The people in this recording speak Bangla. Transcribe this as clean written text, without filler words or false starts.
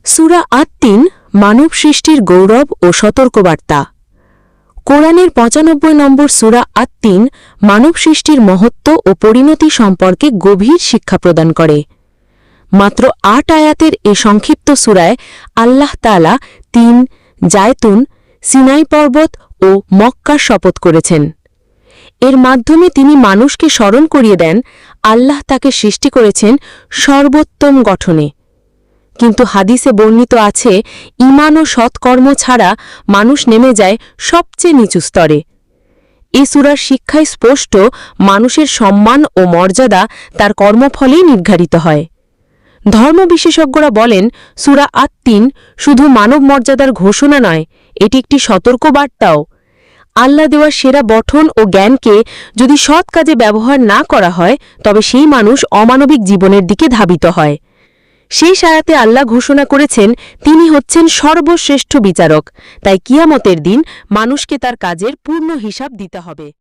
সূরা আত-তিন মানব সৃষ্টির গৌরব ও সতর্কবার্তা। কোরআনের ৯৫ নম্বর সূরা আত-তিন মানব সৃষ্টির মহত্ব ও পরিণতি সম্পর্কে গভীর শিক্ষা প্রদান করে। মাত্র ৮ আয়াতের এ সংক্ষিপ্ত সূরায় আল্লাহ তাআলা তিন, জায়তুন, সিনাই পর্বত ও মক্কার শপথ করেছেন। এর মাধ্যমে তিনি মানুষকে স্মরণ করিয়ে দেন আল্লাহ তাকে সৃষ্টি করেছেন সর্বোত্তম গঠনে। কিন্তু হাদিসে বর্ণিত আছে, ঈমান ও সৎকর্ম ছাড়া মানুষ নেমে যায় সবচেয়ে নিচু স্তরে। এ সূরার শিক্ষায় স্পষ্ট, মানুষের সম্মান ও মর্যাদা তার কর্মফলেই নির্ধারিত হয়। ধর্ম বিশেষজ্ঞরা বলেন, সূরা আত-তিন শুধু মানব মর্যাদার ঘোষণা নয়, এটি একটি সতর্কবার্তাও। আল্লাহ দেওয়া সেরা গঠন ও জ্ঞানকে যদি সৎ কাজে ব্যবহার না করা হয়, তবে সেই মানুষ অমানবিক জীবনের দিকে ধাবিত হয়। শেষ আয়াতে আল্লাহ ঘোষণা করেছেন, তিনি হচ্ছেন সর্বশ্রেষ্ঠ বিচারক। তাই কিয়ামতের দিন মানুষকে তার কাজের পূর্ণ হিসাব দিতে হবে।